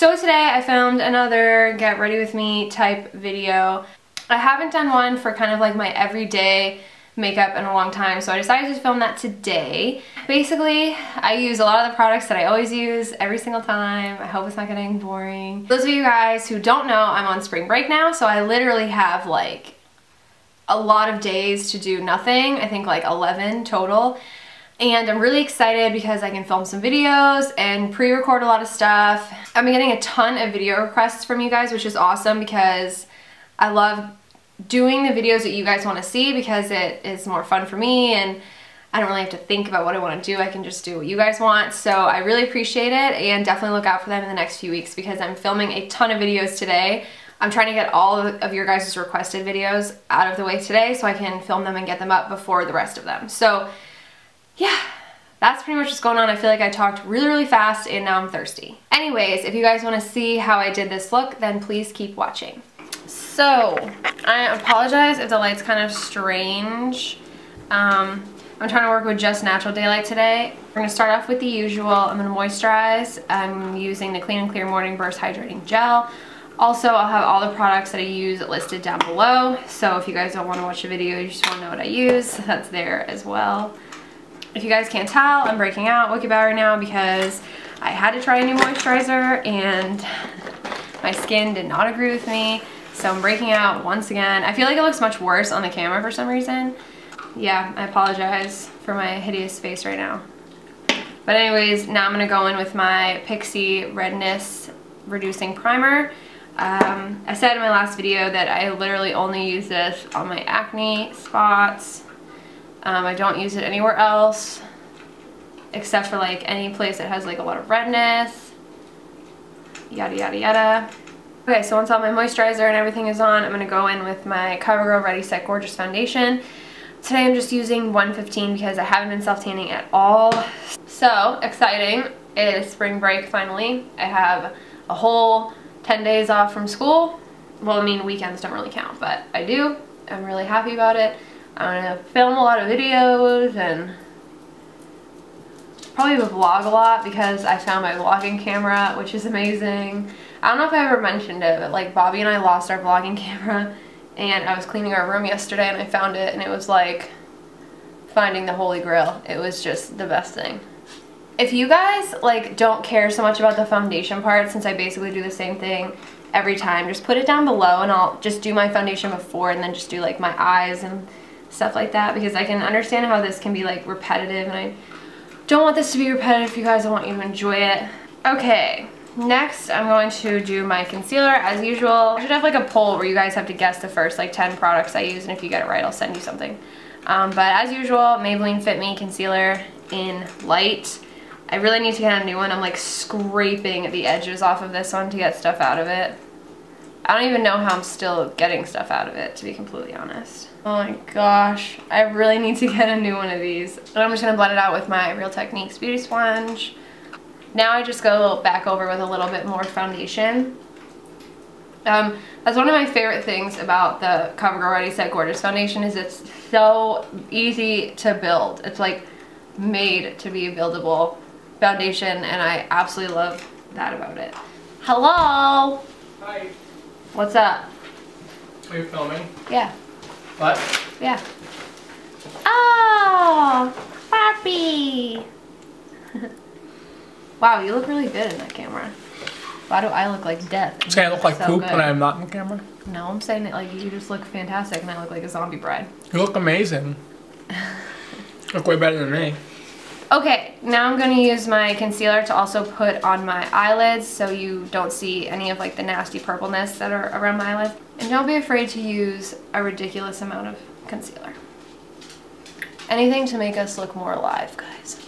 So today I filmed another get ready with me type video. I haven't done one for kind of like my everyday makeup in a long time, so I decided to film that today. Basically, I use a lot of the products that I always use every single time. I hope it's not getting boring. Those of you guys who don't know, I'm on spring break now, so I literally have like a lot of days to do nothing. I think like 11 total. And I'm really excited because I can film some videos and pre-record a lot of stuff. I've been getting a ton of video requests from you guys, which is awesome because I love doing the videos that you guys want to see because it is more fun for me and I don't really have to think about what I want to do. I can just do what you guys want. So I really appreciate it and definitely look out for them in the next few weeks because I'm filming a ton of videos today. I'm trying to get all of your guys' requested videos out of the way today so I can film them and get them up before the rest of them. So yeah, that's pretty much what's going on. I feel like I talked really fast and now I'm thirsty. Anyways, if you guys want to see how I did this look, then please keep watching. So, I apologize if the light's kind of strange. I'm trying to work with just natural daylight today. We're going to start off with the usual. I'm going to moisturize. I'm using the Clean and Clear Morning Burst Hydrating Gel. Also, I'll have all the products that I use listed down below. So if you guys don't want to watch the video, you just want to know what I use, that's there as well. If you guys can't tell, I'm breaking out Wiki Bow right now because I had to try a new moisturizer and my skin did not agree with me. So I'm breaking out once again. I feel like it looks much worse on the camera for some reason. Yeah, I apologize for my hideous face right now. But anyways, now I'm going to go in with my Pixi Redness Reducing Primer. I said in my last video that I literally only use this on my acne spots. I don't use it anywhere else except for like any place that has like a lot of redness, yada yada yada. Okay, so once all my moisturizer and everything is on, I'm going to go in with my Covergirl Ready Set Gorgeous Foundation. Today I'm just using 115 because I haven't been self-tanning at all. So exciting, it is spring break finally. I have a whole 10 days off from school. Well, I mean weekends don't really count, but I do. I'm really happy about it. I'm going to film a lot of videos and probably vlog a lot because I found my vlogging camera, which is amazing. I don't know if I ever mentioned it, but like Bobby and I lost our vlogging camera and I was cleaning our room yesterday and I found it and it was like finding the holy grail. It was just the best thing. If you guys like don't care so much about the foundation part, since I basically do the same thing every time, just put it down below and I'll just do my foundation before and then just do like my eyes and stuff like that because I can understand how this can be like repetitive and I don't want this to be repetitive for you guys. I want you to enjoy it. Okay, next I'm going to do my concealer as usual. I should have like a poll where you guys have to guess the first like 10 products I use and if you get it right I'll send you something. But as usual, Maybelline Fit Me Concealer in Light. I really need to get a new one. I'm like scraping the edges off of this one to get stuff out of it. I don't even know how I'm still getting stuff out of it, to be completely honest. Oh my gosh, I really need to get a new one of these. And I'm just gonna blend it out with my Real Techniques Beauty Sponge. Now I just go back over with a little bit more foundation. That's one of my favorite things about the Covergirl Ready Set Gorgeous Foundation is it's so easy to build. It's like made to be a buildable foundation and I absolutely love that about it. Hello! Hi. What's up? Are you filming? Yeah. What? Yeah. Oh! Barbie! Wow, you look really good in that camera. Why do I look like death? Say I look like so poop good. when I'm not in the camera? No, I'm saying that like you just look fantastic and I look like a zombie bride. You look amazing. Look way better than me. Okay, now I'm going to use my concealer to also put on my eyelids so you don't see any of like the nasty purpleness that are around my eyelids. And don't be afraid to use a ridiculous amount of concealer. Anything to make us look more alive, guys.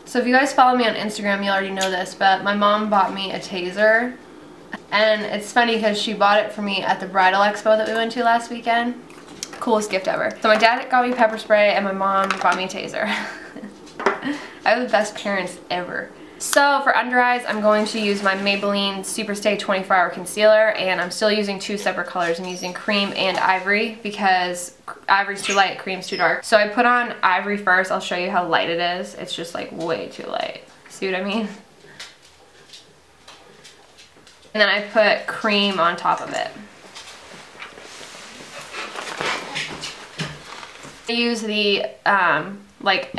So if you guys follow me on Instagram, you already know this, but my mom bought me a taser. And it's funny because she bought it for me at the bridal expo that we went to last weekend. Coolest gift ever. So my dad got me pepper spray and my mom bought me a taser. I have the best parents ever. So for under eyes, I'm going to use my Maybelline Superstay 24-Hour Concealer, and I'm still using two separate colors. I'm using Creme and Ivory because Ivory's too light, Creme's too dark. So I put on Ivory first. I'll show you how light it is. It's just like way too light. See what I mean? And then I put cream on top of it. I use the, like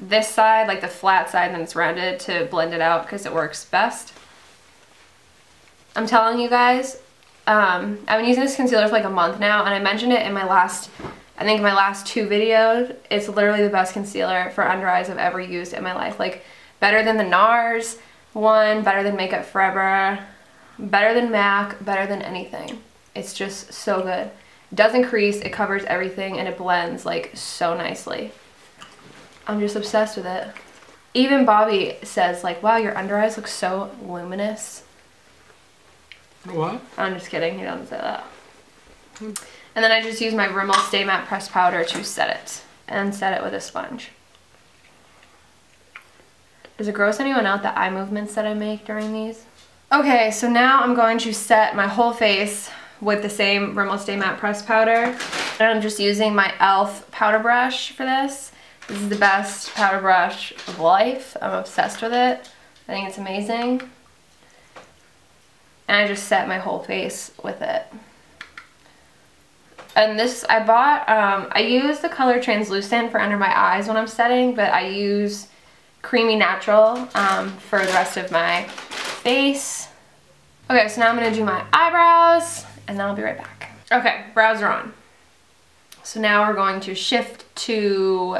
this side, like the flat side, and then it's rounded to blend it out because it works best. I'm telling you guys, I've been using this concealer for like a month now, and I mentioned it in my last, I think my last 2 videos. It's literally the best concealer for under eyes I've ever used in my life. Like, better than the NARS one, better than Makeup Forever, better than MAC, better than anything. It's just so good. It doesn't crease, it covers everything, and it blends like so nicely. I'm just obsessed with it. Even Bobby says like, wow, your under eyes look so luminous. What? I'm just kidding, he doesn't say that. And then I just use my Rimmel Stay Matte Pressed Powder to set it. And set it with a sponge. Does it gross anyone out, the eye movements that I make during these? Okay, so now I'm going to set my whole face with the same Rimmel Stay Matte Pressed Powder. And I'm just using my e.l.f. powder brush for this. This is the best powder brush of life. I'm obsessed with it. I think it's amazing. And I just set my whole face with it. And this, I bought, I use the color Translucent for under my eyes when I'm setting, but I use Creamy Natural for the rest of my face. Okay, so now I'm gonna do my eyebrows, and then I'll be right back. Okay, brows are on. So now we're going to shift to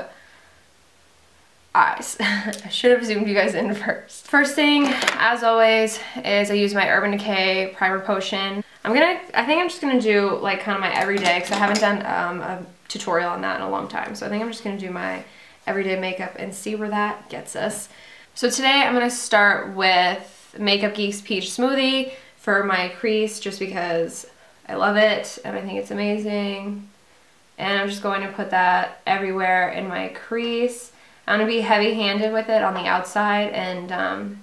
eyes. I should have zoomed you guys in first. First thing, as always, is I use my Urban Decay Primer Potion. I think I'm just gonna do like kind of my everyday, because I haven't done a tutorial on that in a long time. So I think I'm just gonna do my everyday makeup and see where that gets us. So today I'm gonna start with Makeup Geek's Peach Smoothie for my crease, just because I love it and I think it's amazing. And I'm just going to put that everywhere in my crease. I'm gonna be heavy-handed with it on the outside and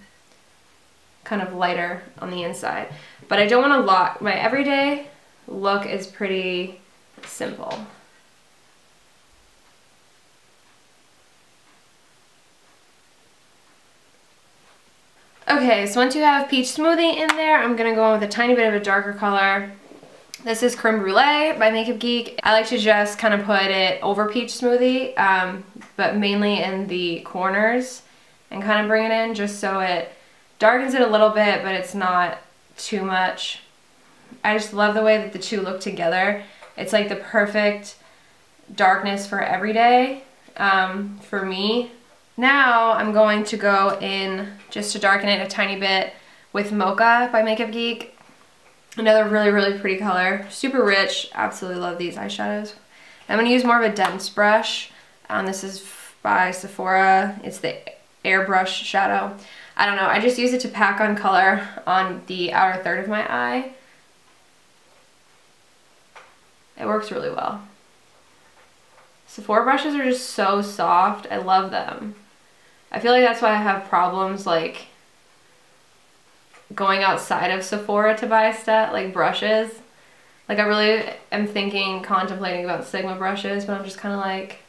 kind of lighter on the inside. But I don't want to lock. My everyday look is pretty simple. Okay, so once you have Peach Smoothie in there, I'm gonna go in with a tiny bit of a darker color. This is Creme Brûlée by Makeup Geek. I like to just kind of put it over Peach Smoothie, but mainly in the corners, and kind of bring it in just so it darkens it a little bit, but it's not too much. I just love the way that the two look together. It's like the perfect darkness for every day for me. Now I'm going to go in just to darken it a tiny bit with Mocha by Makeup Geek. Another really, really pretty color. Super rich. Absolutely love these eyeshadows. I'm going to use more of a dense brush. This is by Sephora. It's the Airbrush shadow. I don't know. I just use it to pack on color on the outer third of my eye. It works really well. Sephora brushes are just so soft. I love them. I feel like that's why I have problems like going outside of Sephora to buy stuff, like brushes. Like I really am contemplating about Sigma brushes, but I'm just kind of like,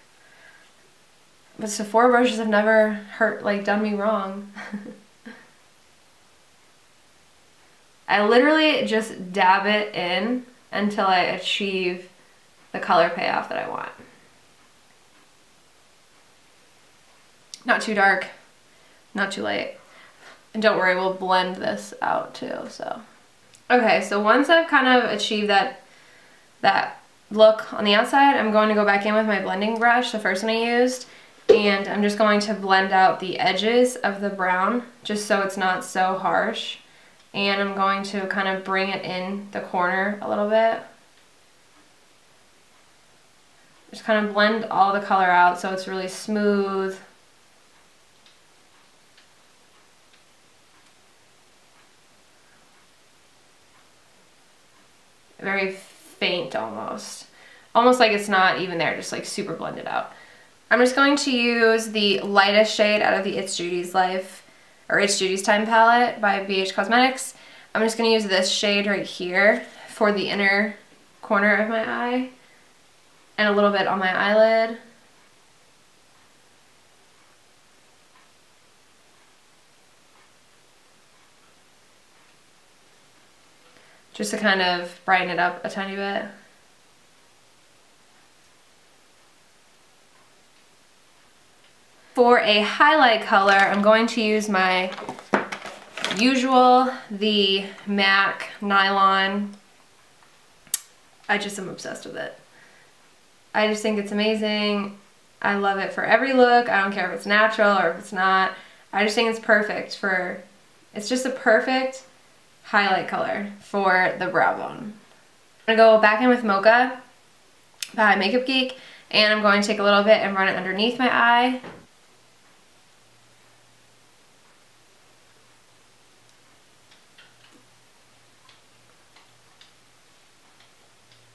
but Sephora brushes have never done me wrong. I literally just dab it in until I achieve the color payoff that I want. Not too dark, not too light. And don't worry, we'll blend this out too, so. Okay, so once I've kind of achieved that look on the outside, I'm going to go back in with my blending brush, the first one I used, and I'm just going to blend out the edges of the brown, just so it's not so harsh. And I'm going to kind of bring it in the corner a little bit. Just kind of blend all the color out so it's really smooth. Very faint almost. Almost like it's not even there, just like super blended out. I'm just going to use the lightest shade out of the It's Judy's Time palette by BH Cosmetics. I'm just going to use this shade right here for the inner corner of my eye and a little bit on my eyelid. just to kind of brighten it up a tiny bit. For a highlight color, I'm going to use my usual, the MAC Nylon. I just am obsessed with it. I just think it's amazing. I love it for every look. I don't care if it's natural or if it's not. I just think it's perfect for, it's just a perfect highlight color for the brow bone. I'm gonna go back in with Mocha by Makeup Geek, and I'm going to take a little bit and run it underneath my eye.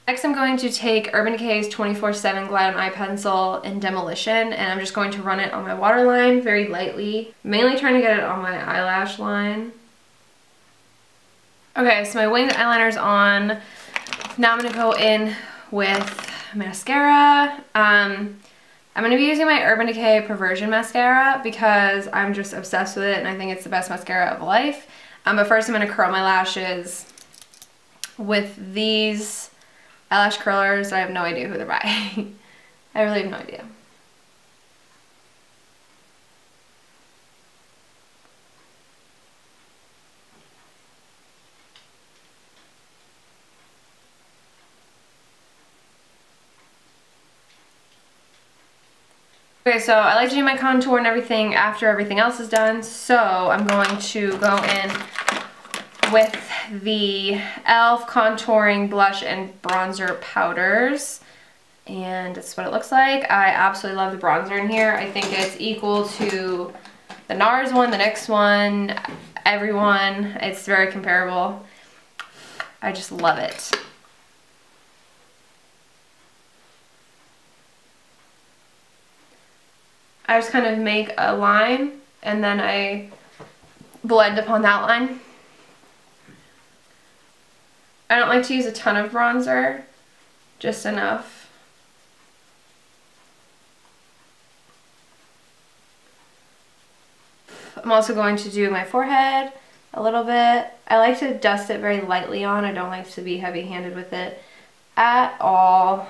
Next, I'm going to take Urban Decay's 24/7 Glide on Eye Pencil in Demolition, and I'm just going to run it on my waterline very lightly, mainly trying to get it on my eyelash line. Okay, so my winged eyeliner's on. Now I'm going to go in with mascara. I'm going to be using my Urban Decay Perversion mascara because I'm just obsessed with it and I think it's the best mascara of life. But first I'm going to curl my lashes with these eyelash curlers. I have no idea who they're by. I really have no idea. Okay, so I like to do my contour and everything after everything else is done, so I'm going to go in with the e.l.f. contouring blush and bronzer powders, and that's what it looks like. I absolutely love the bronzer in here. I think it's equal to the NARS one, the NYX one, everyone. It's very comparable. I just love it. I just kind of make a line and then I blend upon that line. I don't like to use a ton of bronzer, just enough. I'm also going to do my forehead a little bit. I like to dust it very lightly on. I don't like to be heavy-handed with it at all.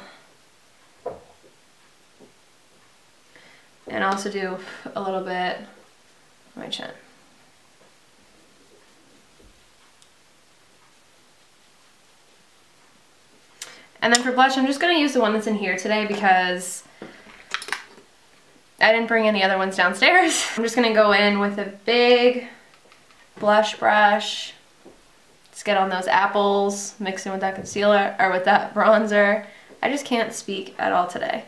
And also do a little bit on my chin. And then for blush, I'm just going to use the one that's in here today because I didn't bring any other ones downstairs. I'm just going to go in with a big blush brush. Just get on those apples, mix in with that concealer, or with that bronzer. I just can't speak at all today.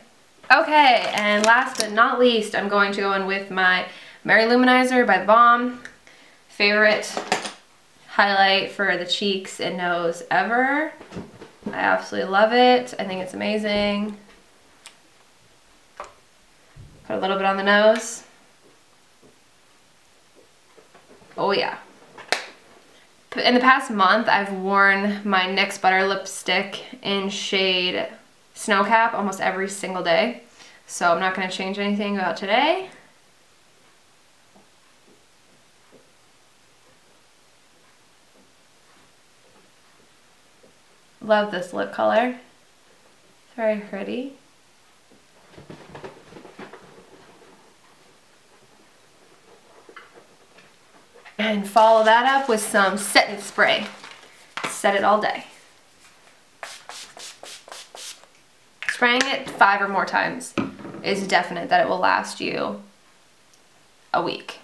Okay, and last but not least, I'm going to go in with my Loumanizer by Balm. Favorite highlight for the cheeks and nose ever. I absolutely love it. I think it's amazing. Put a little bit on the nose. Oh yeah. In the past month, I've worn my NYX Butter Lipstick in shade Snowcap almost every single day. So I'm not going to change anything about today. Love this lip color. It's very pretty. And follow that up with some setting spray. Set it all day. Spraying it 5 or more times is definite that it will last you a week.